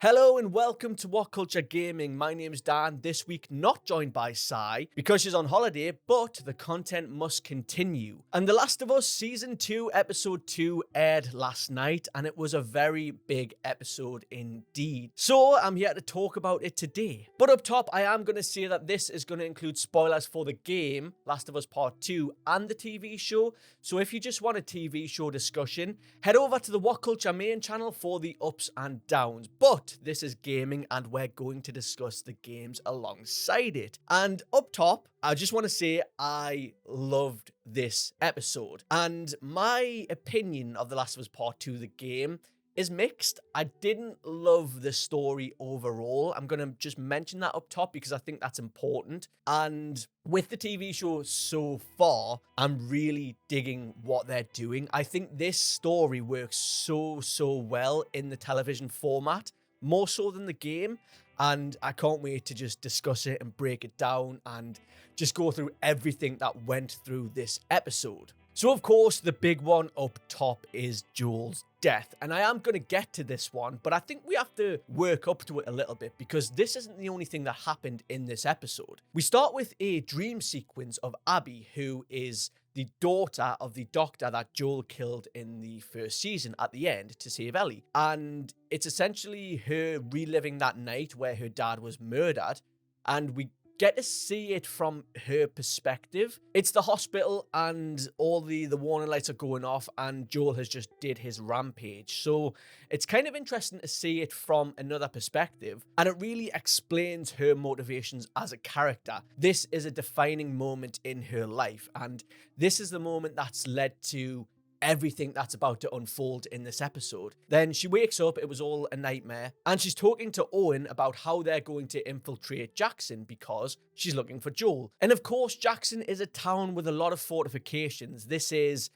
Hello and welcome to What Culture Gaming. My name's Dan. This week, not joined by Sai because she's on holiday, but the content must continue. And The Last of Us Season 2, Episode 2 aired last night, and it was a very big episode indeed. So I'm here to talk about it today. But up top, I am going to say that this is going to include spoilers for the game, Last of Us Part 2, and the TV show. So if you just want a TV show discussion, head over to the What Culture main channel for the ups and downs. But this is gaming and we're going to discuss the games alongside it. And up top, I just want to say I loved this episode. And my opinion of The Last of Us Part 2, the game, is mixed. I didn't love the story overall. I'm going to just mention that up top because I think that's important. And with the TV show so far, I'm really digging what they're doing. I think this story works so well in the television format, more so than the game. And I can't wait to just discuss it and break it down and just go through everything that went through this episode. So of course, the big one up top is Joel's death. And I am going to get to this one, but I think we have to work up to it a little bit because this isn't the only thing that happened in this episode. We start with a dream sequence of Abby, who is the daughter of the doctor that Joel killed in the first season at the end to save Ellie. And it's essentially her reliving that night where her dad was murdered, and we get to see it from her perspective. It's the hospital and all the warning lights are going off and Joel has just did his rampage. So it's kind of interesting to see it from another perspective, and it really explains her motivations as a character. This is a defining moment in her life, and this is the moment that's led to everything that's about to unfold in this episode. Then she wakes up, it was all a nightmare, and she's talking to Owen about how they're going to infiltrate Jackson because she's looking for Joel. And of course, Jackson is a town with a lot of fortifications. This is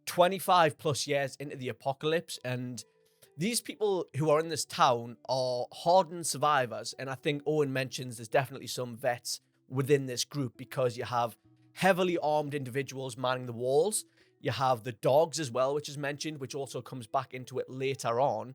25 plus years into the apocalypse, and these people who are in this town are hardened survivors. And I think Owen mentions there's definitely some vets within this group because you have heavily armed individuals manning the walls. You have the dogs as well, which is mentioned, which also comes back into it later on.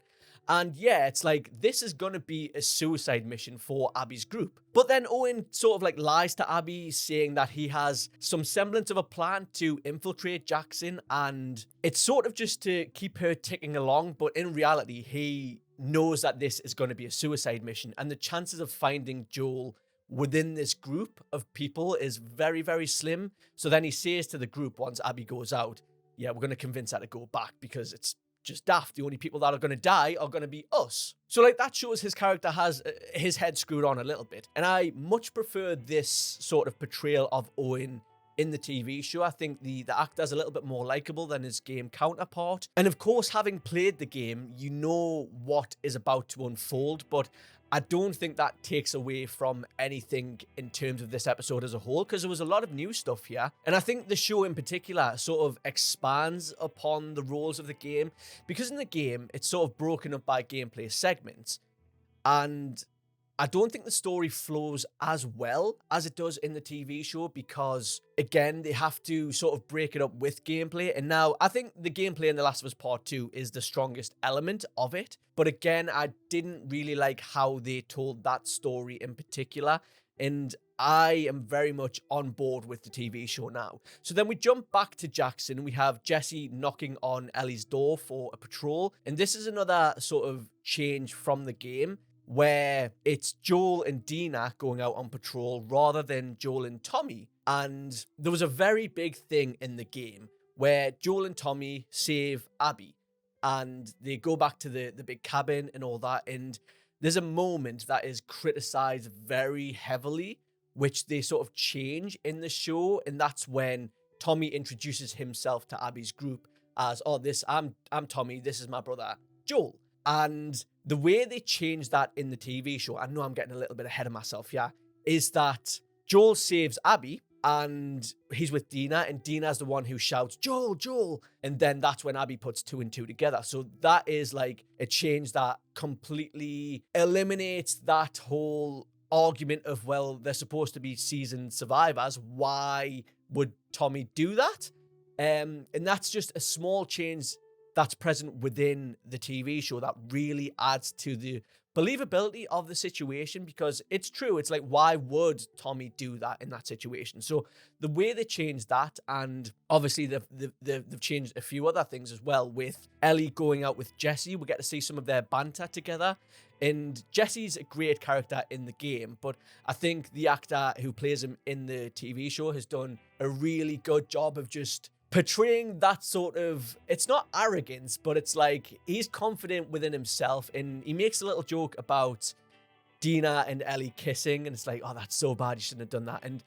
And yeah, it's like, this is going to be a suicide mission for Abby's group. But then Owen sort of like lies to Abby, saying that he has some semblance of a plan to infiltrate Jackson. And it's sort of just to keep her ticking along. But in reality, he knows that this is going to be a suicide mission. And the chances of finding Joel within this group of people is very slim. So then he says to the group once Abby goes out, yeah, we're going to convince her to go back because it's just daft. The only people that are going to die are going to be us. So like that shows his character has his head screwed on a little bit. And I much prefer this sort of portrayal of Owen in the TV show. I think the actor's a little bit more likable than his game counterpart. And of course, having played the game, you know what is about to unfold, but I don't think that takes away from anything in terms of this episode as a whole, because there was a lot of new stuff here. And I think the show in particular sort of expands upon the roles of the game, because in the game, it's sort of broken up by gameplay segments. And I don't think the story flows as well as it does in the TV show because, again, they have to sort of break it up with gameplay. And now I think the gameplay in The Last of Us Part 2 is the strongest element of it. But again, I didn't really like how they told that story in particular. And I am very much on board with the TV show now. So then we jump back to Jackson. We have Jesse knocking on Ellie's door for a patrol. And this is another sort of change from the game, where it's Joel and Dina going out on patrol rather than Joel and Tommy. And there was a very big thing in the game where Joel and Tommy save Abby and they go back to the big cabin and all that. And there's a moment that is criticized very heavily, which they sort of change in the show. And that's when Tommy introduces himself to Abby's group as, oh, I'm Tommy, this is my brother, Joel. And the way they changed that in the TV show, I know I'm getting a little bit ahead of myself, yeah, is that Joel saves Abby and he's with Dina, and Dina's the one who shouts, Joel, Joel. And then that's when Abby puts two and two together. So that is like a change that completely eliminates that whole argument of, well, they're supposed to be seasoned survivors. Why would Tommy do that? And that's just a small change that's present within the TV show that really adds to the believability of the situation, because it's true. It's like, why would Tommy do that in that situation? So the way they changed that, and obviously they've changed a few other things as well, with Ellie going out with Jesse. We get to see some of their banter together. And Jesse's a great character in the game, but I think the actor who plays him in the TV show has done a really good job of just portraying that sort of, it's not arrogance, but it's like he's confident within himself, and he makes a little joke about Dina and Ellie kissing, and it's like, oh, that's so bad, you shouldn't have done that. And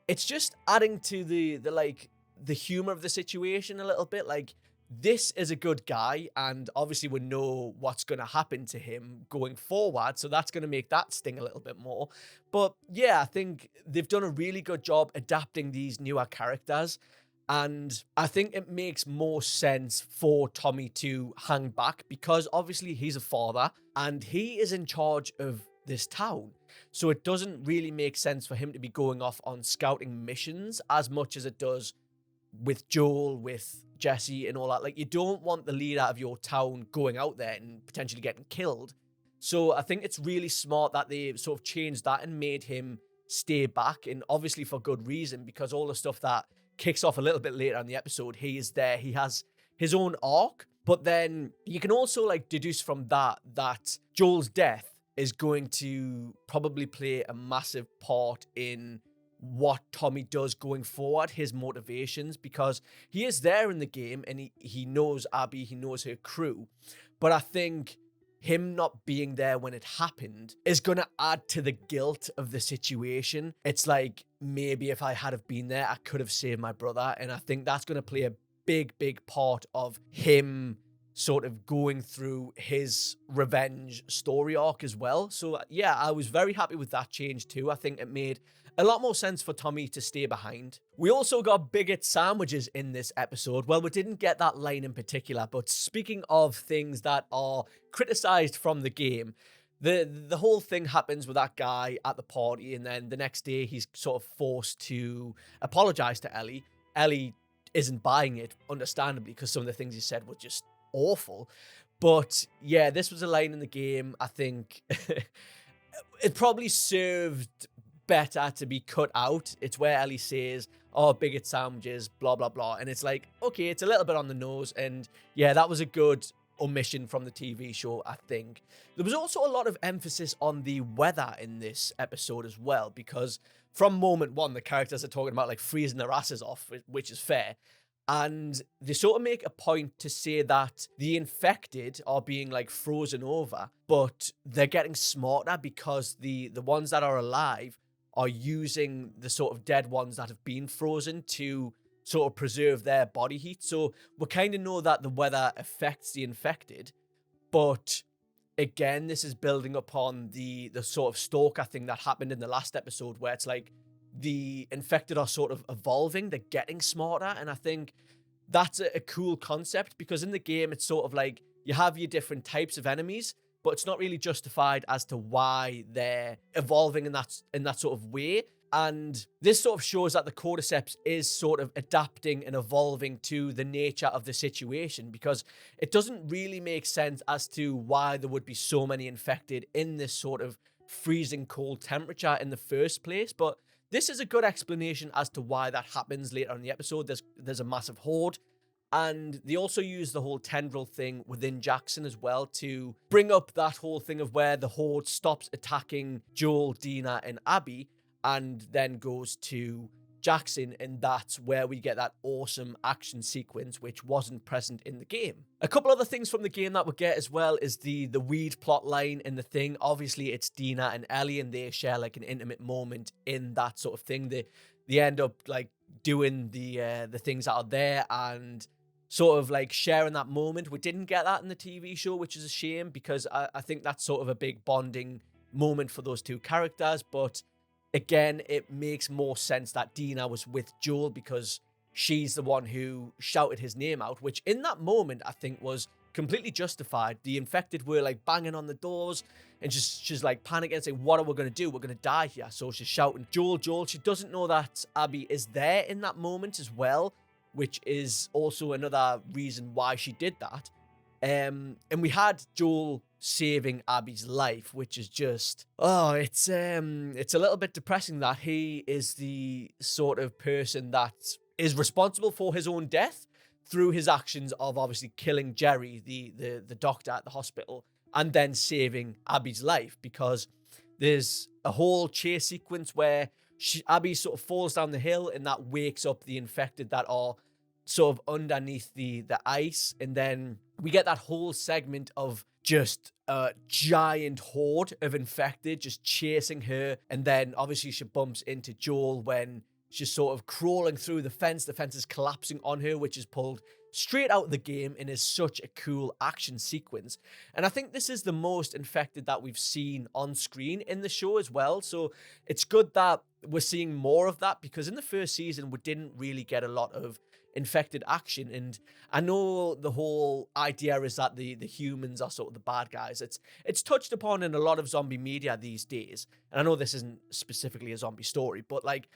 it's just adding to the humor of the situation a little bit. Like, this is a good guy, and obviously we know what's going to happen to him going forward, so that's going to make that sting a little bit more. But yeah, I think they've done a really good job adapting these newer characters, and I think it makes more sense for Tommy to hang back, because obviously he's a father and he is in charge of this town. So it doesn't really make sense for him to be going off on scouting missions as much as it does with Joel, with Jesse and all that. Like, you don't want the leader of your town going out there and potentially getting killed. So I think it's really smart that they sort of changed that and made him stay back, and obviously for good reason, because all the stuff that kicks off a little bit later in the episode, he is there, he has his own arc. But then you can also like deduce from that Joel's death is going to probably play a massive part in what Tommy does going forward, his motivations, because he is there in the game and he knows Abby, he knows her crew. But I think him not being there when it happened is going to add to the guilt of the situation. It's like, maybe if I had have been there, I could have saved my brother. And I think that's going to play a big part of him sort of going through his revenge story arc as well. So yeah, I was very happy with that change too. I think it made a lot more sense for Tommy to stay behind. We also got bigot sandwiches in this episode. Well, we didn't get that line in particular, but speaking of things that are criticized from the game, the whole thing happens with that guy at the party, and then the next day he's sort of forced to apologize to Ellie. Ellie isn't buying it, understandably, because some of the things he said were just awful. But yeah, this was a line in the game. I think it probably served better to be cut out. It's where Ellie says, oh, bigot sandwiches, blah blah blah, and it's like, okay, it's a little bit on the nose, and yeah, that was a good omission from the TV show. I think there was also a lot of emphasis on the weather in this episode as well, because from moment one the characters are talking about like freezing their asses off, which is fair. And they sort of make a point to say that the infected are being like frozen over, but they're getting smarter because the ones that are alive are using the sort of dead ones that have been frozen to sort of preserve their body heat. So we kind of know that the weather affects the infected, but again, this is building upon the sort of stalker thing that happened in the last episode, where it's like the infected are sort of evolving, they're getting smarter. And I think that's a cool concept, because in the game, it's sort of like you have your different types of enemies, but it's not really justified as to why they're evolving in that sort of way. And this sort of shows that the cordyceps is sort of adapting and evolving to the nature of the situation, because it doesn't really make sense as to why there would be so many infected in this sort of freezing cold temperature in the first place. But this is a good explanation as to why that happens later in the episode. There's a massive horde. And they also use the whole tendril thing within Jackson as well to bring up that whole thing of where the horde stops attacking Joel, Dina, and Abby, and then goes to Jackson, and that's where we get that awesome action sequence, which wasn't present in the game. A couple other things from the game that we get as well is the weed plot line in the thing. Obviously, it's Dina and Ellie, and they share like an intimate moment in that sort of thing. They end up like doing the things that are there and sort of like sharing that moment. We didn't get that in the TV show, which is a shame, because I think that's sort of a big bonding moment for those two characters. But again, it makes more sense that Dina was with Joel because she's the one who shouted his name out, which in that moment I think was completely justified. The infected were like banging on the doors, and she's like panicking and saying, what are we going to do? We're going to die here. So she's shouting, Joel, Joel. She doesn't know that Abby is there in that moment as well, which is also another reason why she did that. And we had Joel saving Abby's life, which is just, it's a little bit depressing that he is the sort of person that is responsible for his own death through his actions of obviously killing Jerry, the doctor at the hospital, and then saving Abby's life, because there's a whole chase sequence where Abby sort of falls down the hill, and that wakes up the infected that are sort of underneath the ice. And then we get that whole segment of just a giant horde of infected just chasing her. And then obviously she bumps into Joel when she's sort of crawling through the fence. The fence is collapsing on her, which is pulled straight out of the game and is such a cool action sequence. And I think this is the most infected that we've seen on screen in the show as well. So it's good that we're seeing more of that, because in the first season, we didn't really get a lot of infected action. And I know the whole idea is that the humans are sort of the bad guys. It's touched upon in a lot of zombie media these days. And I know this isn't specifically a zombie story, but like,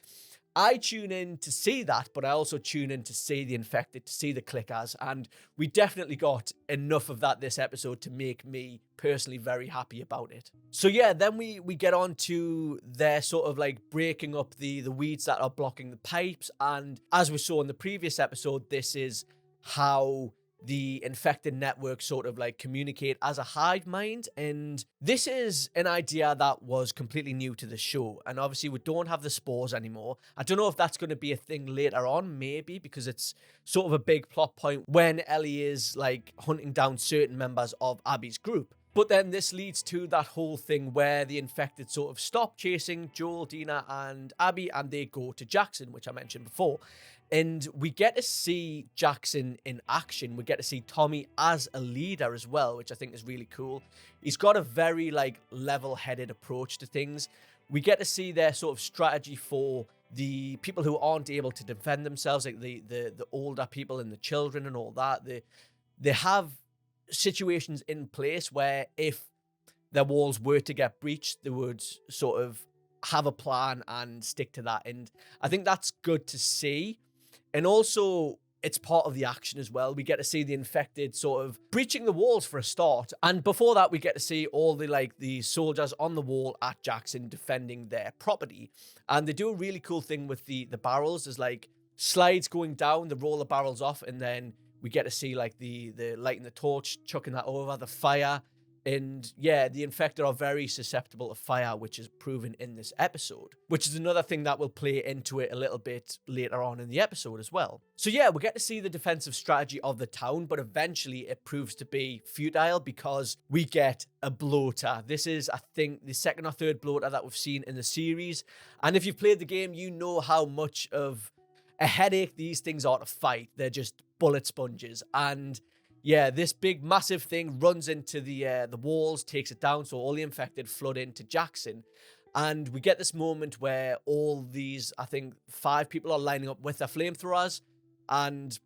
I tune in to see that, but I also tune in to see the infected, to see the clickers, and we definitely got enough of that this episode to make me personally very happy about it. So yeah, then we get on to their sort of like breaking up the weeds that are blocking the pipes, and as we saw in the previous episode, this is how the infected network sort of like communicate as a hive mind. And this is an idea that was completely new to the show, and obviously we don't have the spores anymore. I don't know if that's going to be a thing later on, maybe, because it's sort of a big plot point when Ellie is like hunting down certain members of Abby's group. But then this leads to that whole thing where the infected sort of stop chasing Joel, Dina, and Abby, and they go to Jackson, which I mentioned before. And we get to see Jackson in action. We get to see Tommy as a leader as well, which I think is really cool. He's got a very like level-headed approach to things. We get to see their sort of strategy for the people who aren't able to defend themselves, like the older people and the children and all that. They have situations in place where if their walls were to get breached, they would sort of have a plan and stick to that. And I think that's good to see. And also, it's part of the action as well. We get to see the infected sort of breaching the walls for a start. And before that, we get to see all the soldiers on the wall at Jackson defending their property. And they do a really cool thing with the barrels. There's like slides going down, they roll the barrels off, and then we get to see like the lighting the torch, chucking that over, the fire. And yeah, the infected are very susceptible to fire, which is proven in this episode, which is another thing that will play into it a little bit later on in the episode as well. So yeah, we get to see the defensive strategy of the town, but eventually it proves to be futile because we get a bloater. This is, I think, the second or third bloater that we've seen in the series. And if you've played the game, you know how much of a headache these things are to fight. They're just bullet sponges. And yeah, this big, massive thing runs into the walls, takes it down, so all the infected flood into Jackson. And we get this moment where all these, I think, 5 people are lining up with their flamethrowers, and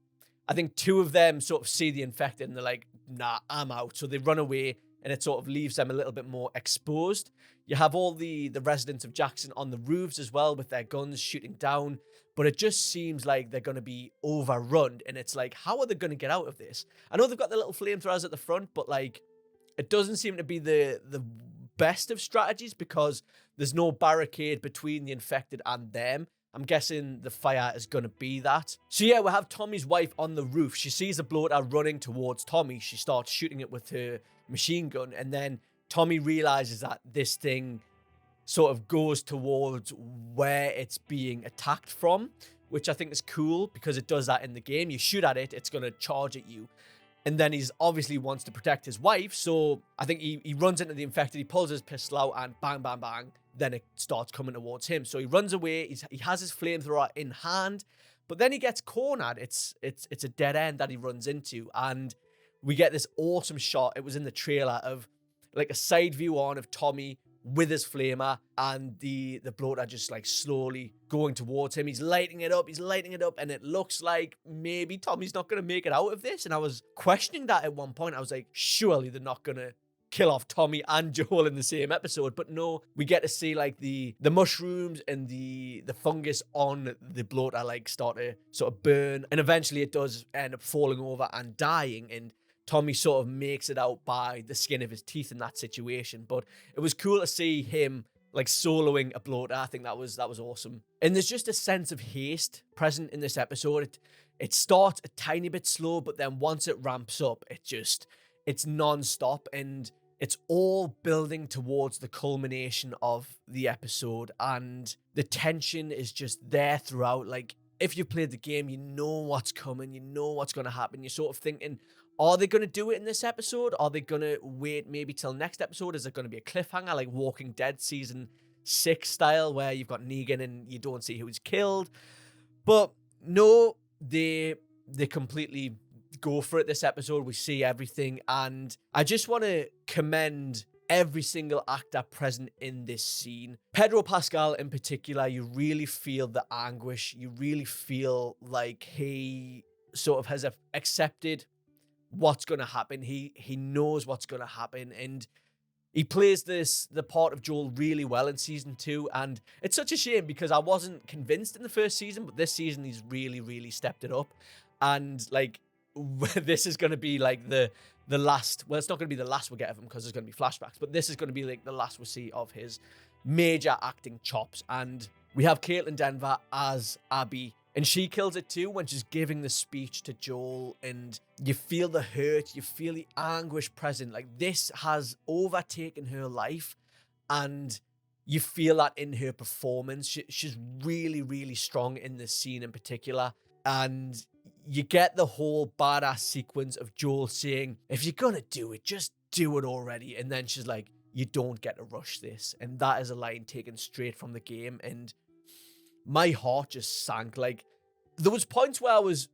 I think 2 of them sort of see the infected, and they're like, nah, I'm out. So they run away, and it sort of leaves them a little bit more exposed. You have all the residents of Jackson on the roofs as well with their guns shooting down, but it just seems like they're going to be overrun, and it's like, how are they going to get out of this? I know they've got the little flamethrowers at the front, but like, it doesn't seem to be the best of strategies because there's no barricade between the infected and them. I'm guessing the fire is going to be that. So yeah, we have Tommy's wife on the roof. She sees a bloater running towards Tommy. She starts shooting it with her machine gun, and then Tommy realizes that this thing sort of goes towards where it's being attacked from, which I think is cool because it does that in the game. You shoot at it, it's going to charge at you. And then he's obviously wants to protect his wife, so I think he runs into the infected, he pulls his pistol out, and bang, bang, bang, then it starts coming towards him. So he runs away, he has his flamethrower in hand, but then he gets cornered. It's a dead end that he runs into, and we get this awesome shot. It was in the trailer of like a side view on of Tommy with his flamer, and the bloater just like slowly going towards him. He's lighting it up, and it looks like maybe Tommy's not going to make it out of this. And I was questioning that at one point. I was like, surely they're not going to kill off Tommy and Joel in the same episode. But no, we get to see like the mushrooms and the fungus on the bloater like start to sort of burn, and eventually it does end up falling over and dying. And Tommy sort of makes it out by the skin of his teeth in that situation. But it was cool to see him like soloing a bloater. I think that was awesome. And there's just a sense of haste present in this episode. It starts a tiny bit slow, but then once it ramps up, it's non-stop, and it's all building towards the culmination of the episode, and the tension is just there throughout. Like, if you've played the game, you know what's coming, you know what's going to happen. You're sort of thinking, are they going to do it in this episode? Are they going to wait maybe till next episode? Is it going to be a cliffhanger like Walking Dead season 6 style, where you've got Negan and you don't see who's killed? But no, they completely go for it this episode. We see everything, and I just want to commend every single actor present in this scene. Pedro Pascal in particular, you really feel the anguish. You really feel like he sort of has accepted what's going to happen. He knows what's going to happen, and he plays the part of Joel really well in season 2. And it's such a shame because I wasn't convinced in the first season, but this season he's really stepped it up. And like, this is going to be like the last, well, it's not going to be the last we get of him because there's going to be flashbacks, but this is going to be like the last we see of his major acting chops. And we have Caitlin Denver as Abby, and she kills it too when she's giving the speech to Joel, and you feel the hurt, you feel the anguish present. Like, this has overtaken her life, and you feel that in her performance. She's really strong in this scene in particular. And you get the whole badass sequence of Joel saying, if you're gonna do it, just do it already. And then she's like, you don't get to rush this. And that is a line taken straight from the game. And my heart just sank. Like, there was points where I was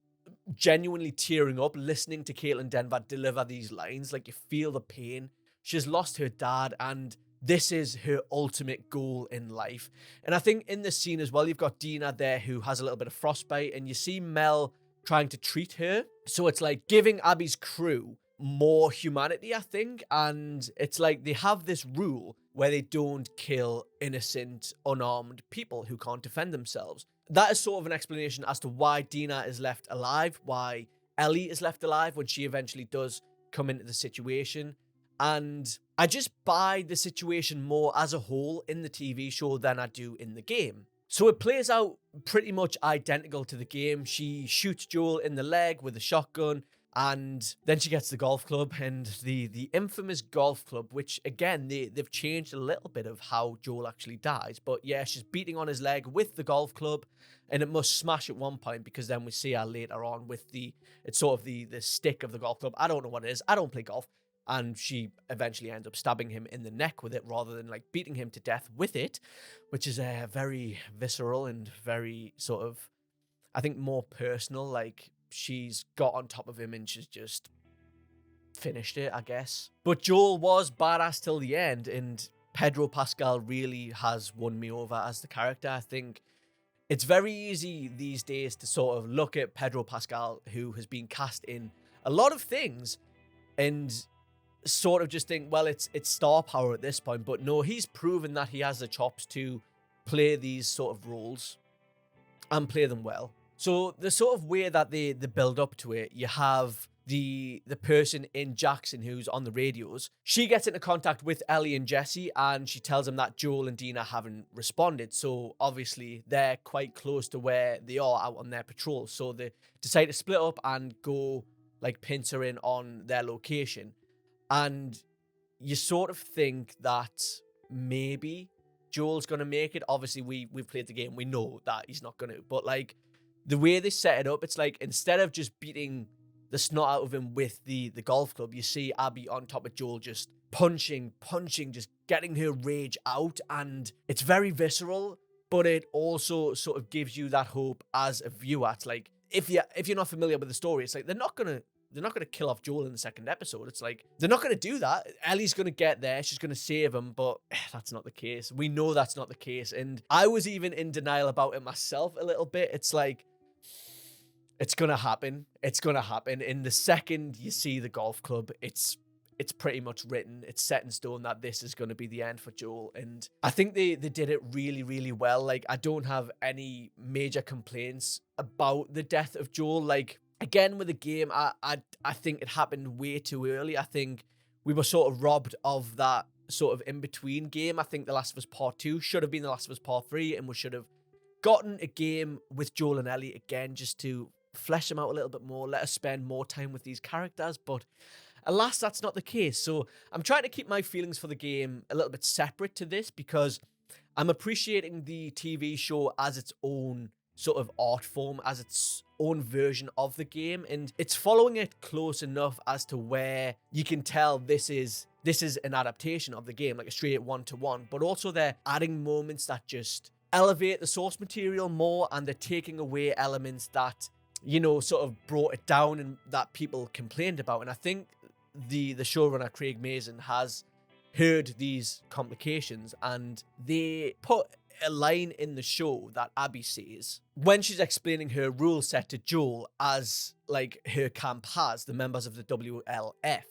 genuinely tearing up listening to Caitlin Denver deliver these lines. Like, you feel the pain. She's lost her dad, and this is her ultimate goal in life. And I think in this scene as well, you've got Dina there who has a little bit of frostbite, and you see Mel trying to treat her. So it's like giving Abby's crew more humanity, I think. And it's like they have this rule where they don't kill innocent, unarmed people who can't defend themselves. That is sort of an explanation as to why Dina is left alive, why Ellie is left alive when she eventually does come into the situation. And I just buy the situation more as a whole in the TV show than I do in the game. So it plays out pretty much identical to the game. She shoots Joel in the leg with a shotgun, and then she gets the golf club, and the infamous golf club, which again, they've changed a little bit of how Joel actually dies. But yeah, she's beating on his leg with the golf club, and it must smash at one point, because then we see her later on with it's sort of the stick of the golf club. I don't know what it is. I don't play golf. And she eventually ends up stabbing him in the neck with it rather than like beating him to death with it, which is very visceral and very sort of, I think, more personal. Like, she's got on top of him and she's just finished it, I guess. But Joel was badass till the end, and Pedro Pascal really has won me over as the character. I think it's very easy these days to sort of look at Pedro Pascal, who has been cast in a lot of things, and sort of just think, well, it's star power at this point. But no, he's proven that he has the chops to play these sort of roles and play them well. So the sort of way that they build up to it, you have the person in Jackson who's on the radios. She gets into contact with Ellie and Jesse, and she tells them that Joel and Dina haven't responded. So obviously they're quite close to where they are out on their patrol. So they decide to split up and go like pincer in on their location. And you sort of think that maybe Joel's going to make it. Obviously, we've played the game. We know that he's not going to. But, like, the way they set it up, it's like instead of just beating the snot out of him with the golf club, you see Abby on top of Joel just punching, just getting her rage out. And it's very visceral, but it also sort of gives you that hope as a viewer. It's like, if you're not familiar with the story, it's like they're not going to kill off Joel in the second episode. It's like, they're not going to do that. Ellie's going to get there. She's going to save him, but that's not the case. We know that's not the case. And I was even in denial about it myself a little bit. It's like, it's going to happen. It's going to happen. In the second you see the golf club, it's pretty much written. It's set in stone that this is going to be the end for Joel. And I think they did it really well. Like, I don't have any major complaints about the death of Joel. Like, again, with the game, I think it happened way too early. I think we were sort of robbed of that sort of in-between game. I think The Last of Us Part 2 should have been The Last of Us Part 3, and we should have gotten a game with Joel and Ellie again, just to flesh them out a little bit more, let us spend more time with these characters. But alas, that's not the case. So I'm trying to keep my feelings for the game a little bit separate to this, because I'm appreciating the TV show as its own sort of art form, as its own version of the game, and it's following it close enough as to where you can tell this is an adaptation of the game, like a straight one-to-one, but also they're adding moments that just elevate the source material more, and they're taking away elements that, you know, sort of brought it down and that people complained about. And I think the showrunner Craig Mazin has heard these complications, and they put a line in the show that Abby says when she's explaining her rule set to Joel, as like her camp has, the members of the WLF.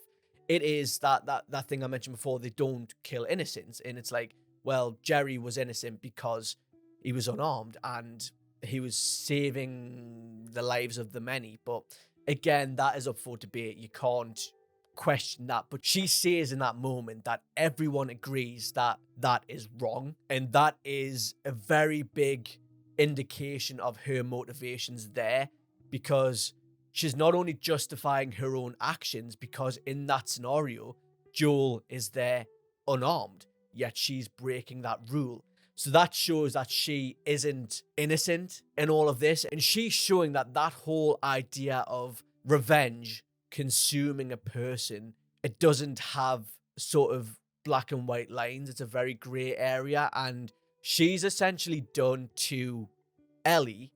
It is that thing I mentioned before, they don't kill innocents. And it's like, well, Jerry was innocent because he was unarmed and he was saving the lives of the many. But again, that is up for debate. You can't question that. But she says in that moment that everyone agrees that that is wrong. And that is a very big indication of her motivations there, because she's not only justifying her own actions, because in that scenario, Joel is there unarmed, yet she's breaking that rule. So that shows that she isn't innocent in all of this. And she's showing that that whole idea of revenge consuming a person, it doesn't have sort of black and white lines. It's a very gray area. And she's essentially done to Ellie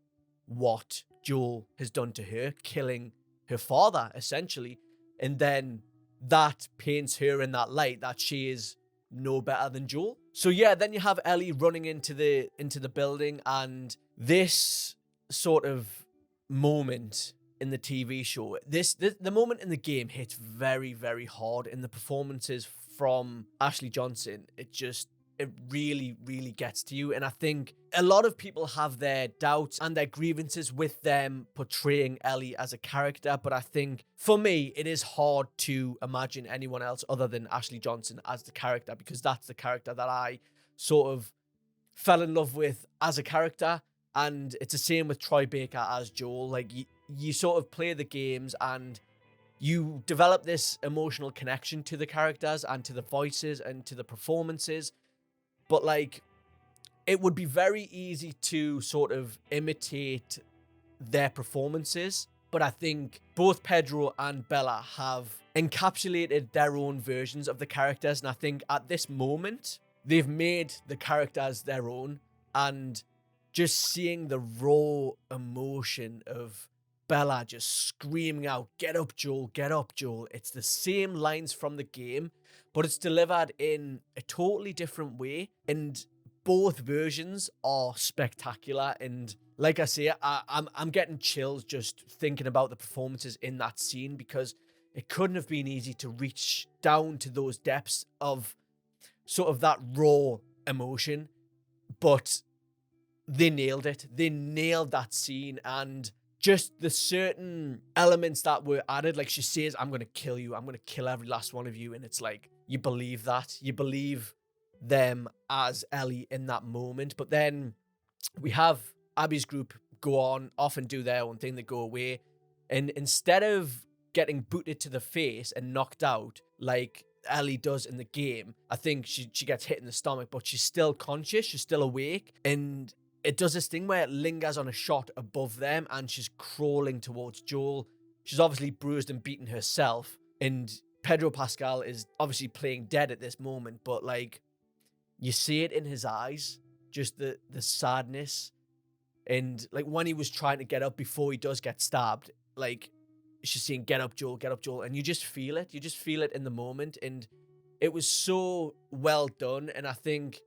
what Joel has done to her, killing her father, essentially. And then that paints her in that light that she is no better than Joel. So yeah, then you have Ellie running into the building, and this sort of moment in the TV show, the moment in the game hits very, very hard, in the performances from Ashley Johnson. It really, really gets to you. And I think a lot of people have their doubts and their grievances with them portraying Ellie as a character. But I think for me, it is hard to imagine anyone else other than Ashley Johnson as the character, because that's the character that I sort of fell in love with as a character. And it's the same with Troy Baker as Joel. Like, you sort of play the games and you develop this emotional connection to the characters and to the voices and to the performances. But like, it would be very easy to sort of imitate their performances. But I think both Pedro and Bella have encapsulated their own versions of the characters. And I think at this moment, they've made the characters their own. And just seeing the raw emotion of Bella just screaming out, "Get up, Joel, get up, Joel." It's the same lines from the game, but it's delivered in a totally different way. And both versions are spectacular. And like I say, I'm getting chills just thinking about the performances in that scene, because it couldn't have been easy to reach down to those depths of sort of that raw emotion. But they nailed it. They nailed that scene. And just the certain elements that were added, like she says, "I'm going to kill you. I'm going to kill every last one of you." And it's like, you believe that. You believe them as Ellie in that moment. But then we have Abby's group go on, off and do their own thing. They go away. And instead of getting booted to the face and knocked out like Ellie does in the game, I think she gets hit in the stomach, but she's still conscious. She's still awake. And it does this thing where it lingers on a shot above them, and she's crawling towards Joel. She's obviously bruised and beaten herself, and Pedro Pascal is obviously playing dead at this moment, but like, you see it in his eyes, just the sadness. And like, when he was trying to get up before he does get stabbed, like, she's saying, "Get up, Joel, get up, Joel." And you just feel it. You just feel it in the moment. And it was so well done. And I think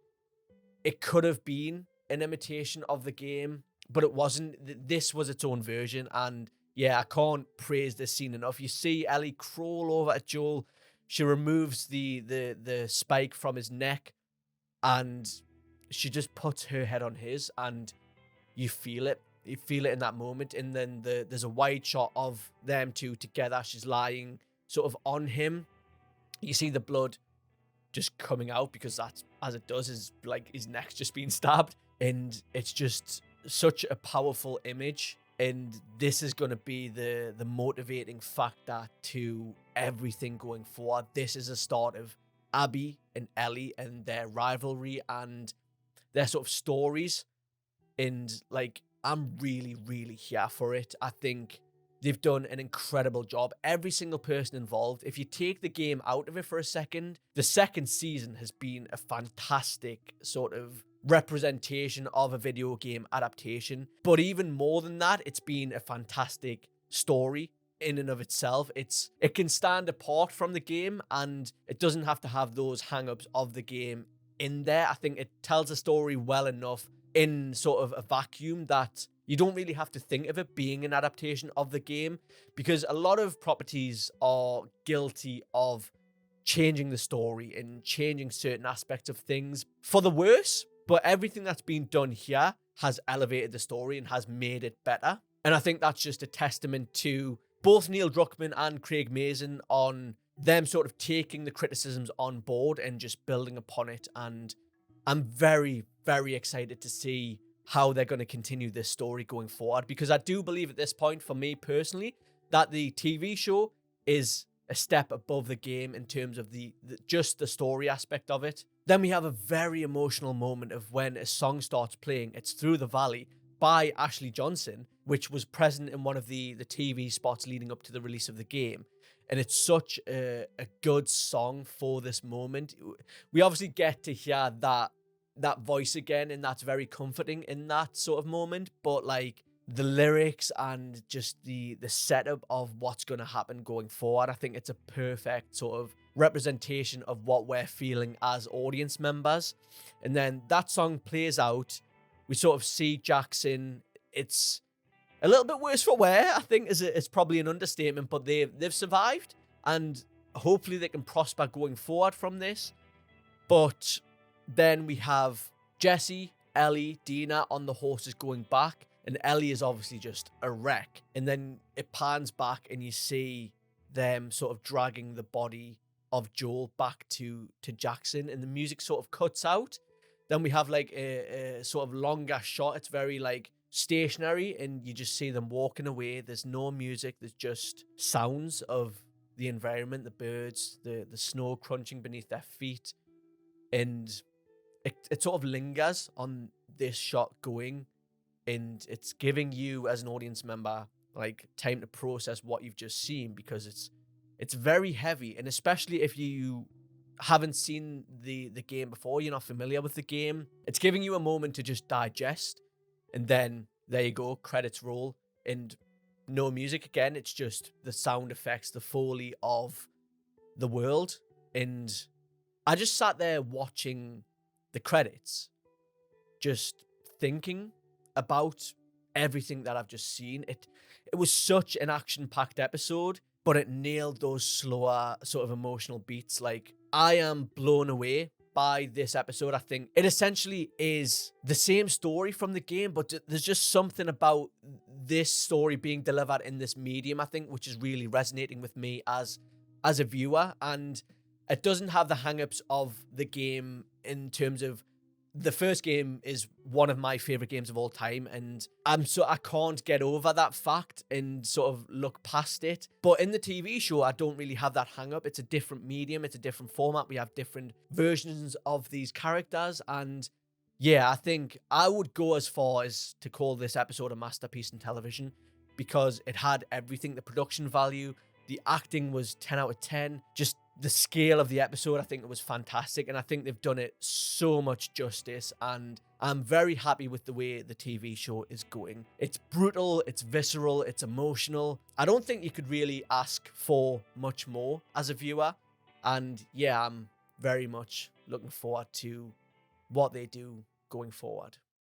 it could have been an imitation of the game, but it wasn't. This was its own version. And yeah, I can't praise this scene enough. You see Ellie crawl over at Joel. She removes the spike from his neck, and she just puts her head on his, and you feel it. You feel it in that moment. And then there's a wide shot of them two together. She's lying sort of on him. You see the blood just coming out, because that's, as it does, is like his neck's just being stabbed. And it's just such a powerful image. And this is going to be the motivating factor to everything going forward. This is a start of Abby and Ellie and their rivalry and their sort of stories. And like, I'm really, really here for it. I think they've done an incredible job. Every single person involved. If you take the game out of it for a second, the second season has been a fantastic sort of representation of a video game adaptation. But even more than that, it's been a fantastic story in and of itself. It can stand apart from the game, and it doesn't have to have those hang-ups of the game in there. I think it tells a story well enough in sort of a vacuum that you don't really have to think of it being an adaptation of the game, because a lot of properties are guilty of changing the story and changing certain aspects of things for the worse. But everything that's been done here has elevated the story and has made it better. And I think that's just a testament to both Neil Druckmann and Craig Mazin on them sort of taking the criticisms on board and just building upon it. And I'm very, very excited to see how they're going to continue this story going forward, because I do believe at this point, for me personally, that the TV show is a step above the game in terms of just the story aspect of it. Then we have a very emotional moment of when a song starts playing. It's Through the Valley by Ashley Johnson, which was present in one of the TV spots leading up to the release of the game. And it's such a good song for this moment. We obviously get to hear that voice again, and that's very comforting in that sort of moment. But like, the lyrics and just the setup of what's going to happen going forward, I think it's a perfect sort of representation of what we're feeling as audience members. And then that song plays out. We sort of see Jackson. It's a little bit worse for wear, I think, it's probably an understatement, but they've survived, and hopefully they can prosper going forward from this. But then we have Jesse, Ellie, Dina on the horses going back, and Ellie is obviously just a wreck. And then it pans back and you see them sort of dragging the body of Joel back to Jackson, and the music sort of cuts out. Then we have like a sort of longer shot. It's very like stationary, and you just see them walking away. There's no music. There's just sounds of the environment, the birds, the snow crunching beneath their feet. And it sort of lingers on this shot going, and it's giving you as an audience member like time to process what you've just seen, because it's very heavy. And especially if you haven't seen the game before, you're not familiar with the game, it's giving you a moment to just digest. And then there you go, credits roll, and no music again. It's just the sound effects, the Foley of the world. And I just sat there watching the credits, just thinking about everything that I've just seen. It was such an action-packed episode, but it nailed those slower sort of emotional beats. Like, I am blown away by this episode. I think it essentially is the same story from the game, but there's just something about this story being delivered in this medium, I think, which is really resonating with me as a viewer. And it doesn't have the hang-ups of the game in terms of the first game is one of my favorite games of all time, and I can't get over that fact and sort of look past it. But in the TV show, I don't really have that hang up. It's a different medium, it's a different format. We have different versions of these characters, and yeah, I think I would go as far as to call this episode a masterpiece in television, because it had everything. The production value, the acting was 10 out of 10. Just the scale of the episode, I think it was fantastic, and I think they've done it so much justice, and I'm very happy with the way the TV show is going. It's brutal, it's visceral, it's emotional. I don't think you could really ask for much more as a viewer, and yeah, I'm very much looking forward to what they do going forward.